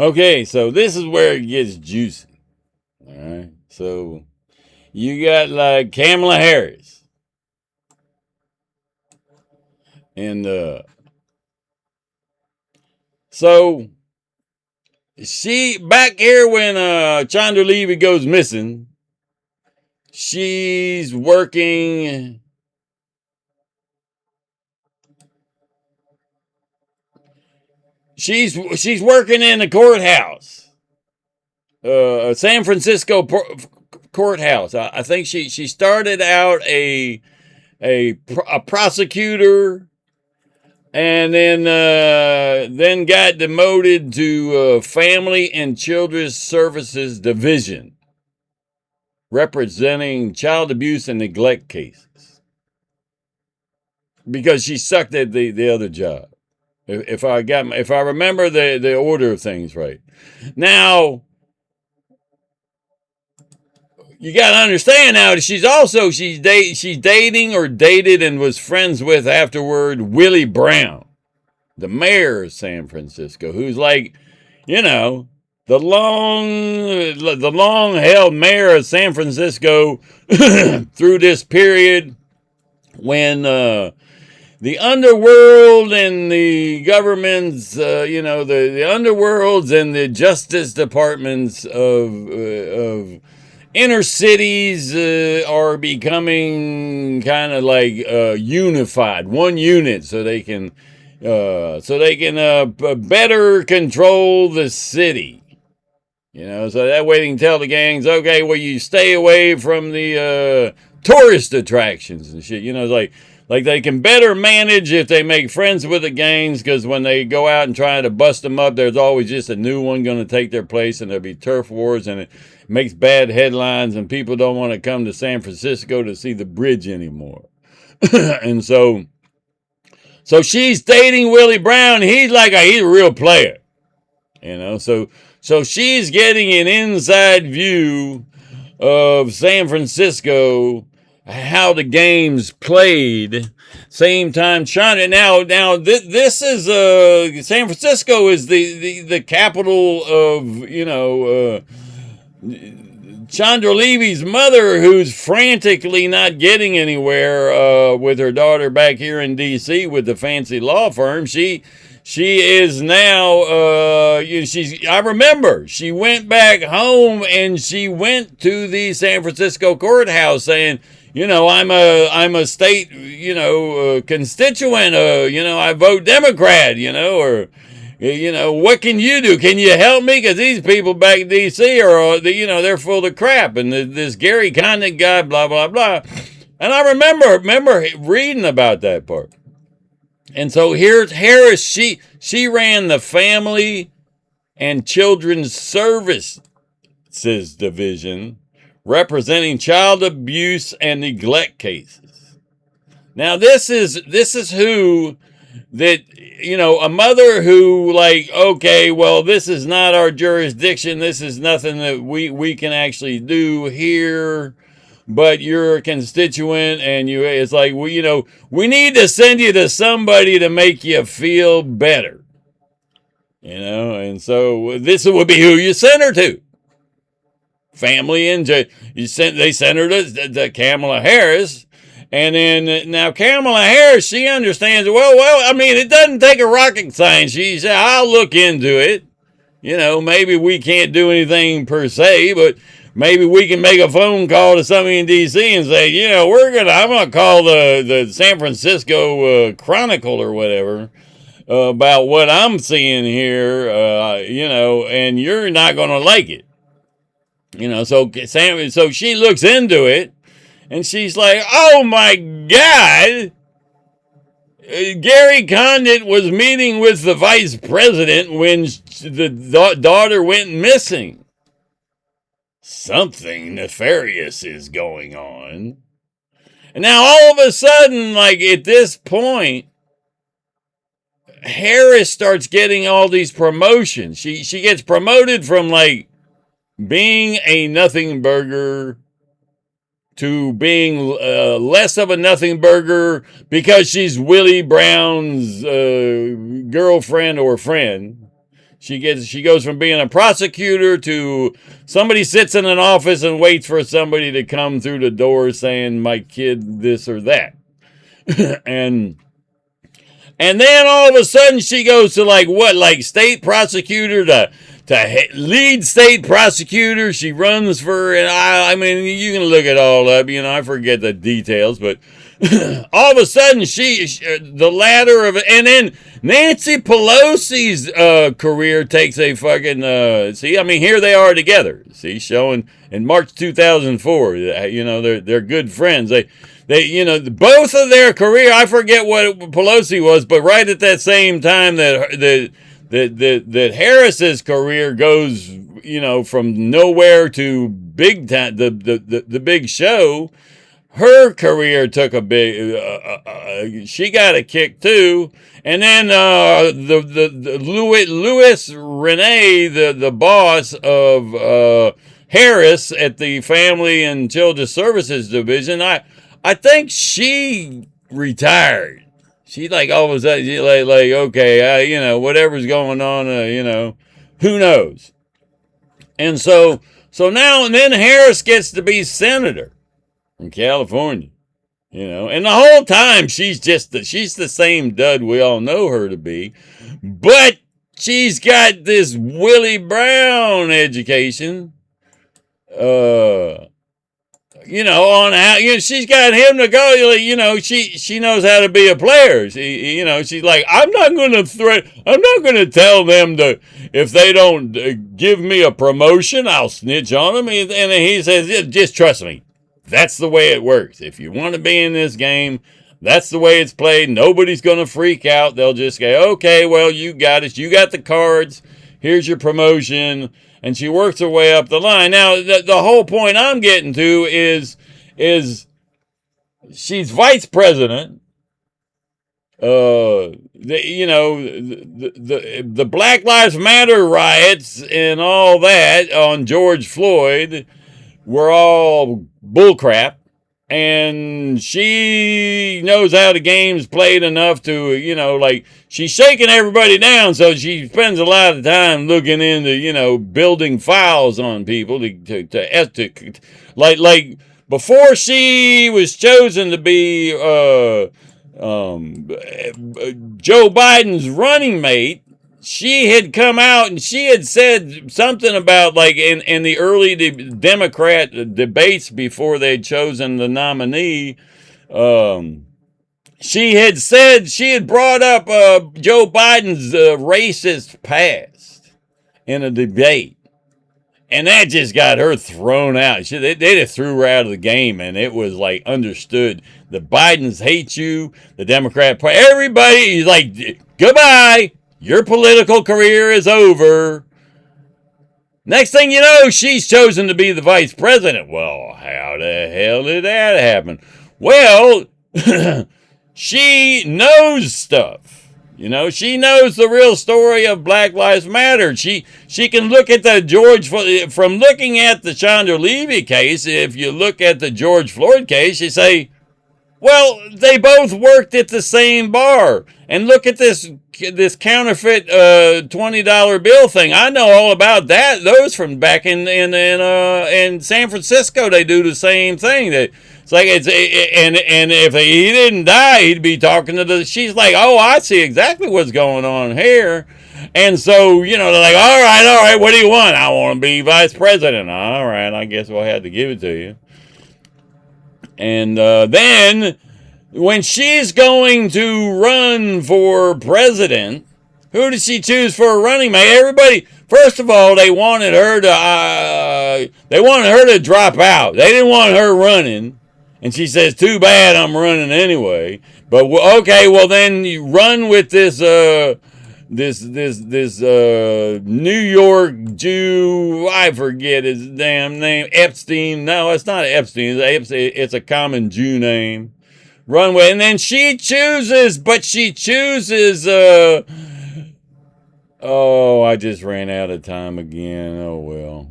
Okay, so this is where it gets juicy. All right. So you got like Kamala Harris. And so she back here when Chandra Levy goes missing, she's working. She's working in the courthouse, San Francisco courthouse. I think she started out a prosecutor, and then got demoted to Family and Children's Services Division, representing child abuse and neglect cases, because she sucked at the other job. If I remember the order of things right. Now you got to understand now she's dating or dated and was friends with afterward Willie Brown, the mayor of San Francisco, who's like, you know, the long held mayor of San Francisco through this period when the underworld and the governments, the underworlds and the justice departments of inner cities are becoming kind of like unified, one unit, so they can better control the city. So that way they can tell the gangs, okay, well, you stay away from the tourist attractions and shit. Like they can better manage if they make friends with the gangs, because when they go out and try to bust them up, there's always just a new one going to take their place, and there'll be turf wars, and it makes bad headlines, and people don't want to come to San Francisco to see the bridge anymore. And so she's dating Willie Brown. He's a real player, So she's getting an inside view of San Francisco, how the game's played. Same time, China. Now, this is San Francisco is the capital of Chandra Levy's mother, who's frantically not getting anywhere with her daughter back here in D.C. with the fancy law firm. She is now, I remember she went back home and she went to the San Francisco courthouse saying, I'm a state, constituent, I vote Democrat, or, what can you do? Can you help me? Because these people back in D.C. are, they're full of crap. And this Gary Condon guy, blah, blah, blah. And I remember reading about that part. And so here's Harris. She ran the Family and Children's Services Division, representing child abuse and neglect cases. Now this is who that, a mother who, like, okay, well, this is not our jurisdiction. This is nothing that we can actually do here. But you're a constituent, and it's like, we need to send you to somebody to make you feel better. And so this would be who you send her to. Family and they sent her to Kamala Harris. And then now Kamala Harris, she understands, well, I mean, it doesn't take a rocket science. She said, I'll look into it. Maybe we can't do anything per se, but maybe we can make a phone call to somebody in D.C. and say, I'm going to call the San Francisco Chronicle or whatever about what I'm seeing here, and you're not going to like it. So she looks into it, and she's like, oh my God, Gary Condon was meeting with the vice president when the daughter went missing. Something nefarious is going on. And now all of a sudden, like at this point, Harris starts getting all these promotions. She gets promoted from like being a nothing burger to being less of a nothing burger because she's Willie Brown's girlfriend or friend, She goes from being a prosecutor to somebody sits in an office and waits for somebody to come through the door saying my kid this or that. and then all of a sudden she goes to like state prosecutor to lead state prosecutor. She runs for, and I mean, you can look it all up. I forget the details, but all of a sudden the ladder of, and then Nancy Pelosi's career takes a fucking, here they are together. See, showing in March 2004, they're good friends. They both of their career, I forget what Pelosi was, but right at that same time that Harris's career goes, from nowhere to big time, the big show, her career took a big, she got a kick too. And then the Louis Renee, the boss of Harris at the Family and Children's Services Division, I think she retired. She all of a sudden, she okay, whatever's going on, who knows? And so now and then Harris gets to be senator in California, and the whole time she's the same dud we all know her to be, but she's got this Willie Brown education, on how, she's got him to go, she knows how to be a player. She's like, I'm not going to tell them if they don't give me a promotion, I'll snitch on them. And he says, just trust me. That's the way it works. If you want to be in this game, that's the way it's played. Nobody's going to freak out. They'll just go, okay, well, you got it. You got the cards. Here's your promotion. And she works her way up the line. Now, the whole point I'm getting to is she's vice president. The Black Lives Matter riots and all that on George Floyd were all bullcrap. And she knows how the game's played enough to, she's shaking everybody down, so she spends a lot of time looking into, building files on people like before she was chosen to be Joe Biden's running mate. She had come out and she had said something about in the early Democrat debates before they'd chosen the nominee. She had brought up Joe Biden's racist past in a debate. And that just got her thrown out. They just threw her out of the game, and it was understood. The Bidens hate you, the Democrat Party, everybody is goodbye. Your political career is over. Next thing you know, she's chosen to be the vice president. Well, how the hell did that happen? Well, she knows stuff. She knows the real story of Black Lives Matter. She can look at from looking at the Chandra Levy case, if you look at the George Floyd case, you say, well, they both worked at the same bar. And look at this counterfeit $20 bill thing. I know all about that. Those from back in San Francisco, they do the same thing. And if he didn't die, he'd be talking to she's like, oh, I see exactly what's going on here. And so, they're like, all right, what do you want? I want to be vice president. All right, I guess we'll have to give it to you. And then when she's going to run for president, who did she choose for a running mate? Everybody, first of all, they wanted her to drop out. They didn't want her running. And she says, too bad, I'm running anyway. But okay, well then you run with this New York Jew, I forget his damn name, Epstein. No, it's not Epstein. It's a common Jew name. Run with, and then she chooses, oh, I just ran out of time again. Oh well.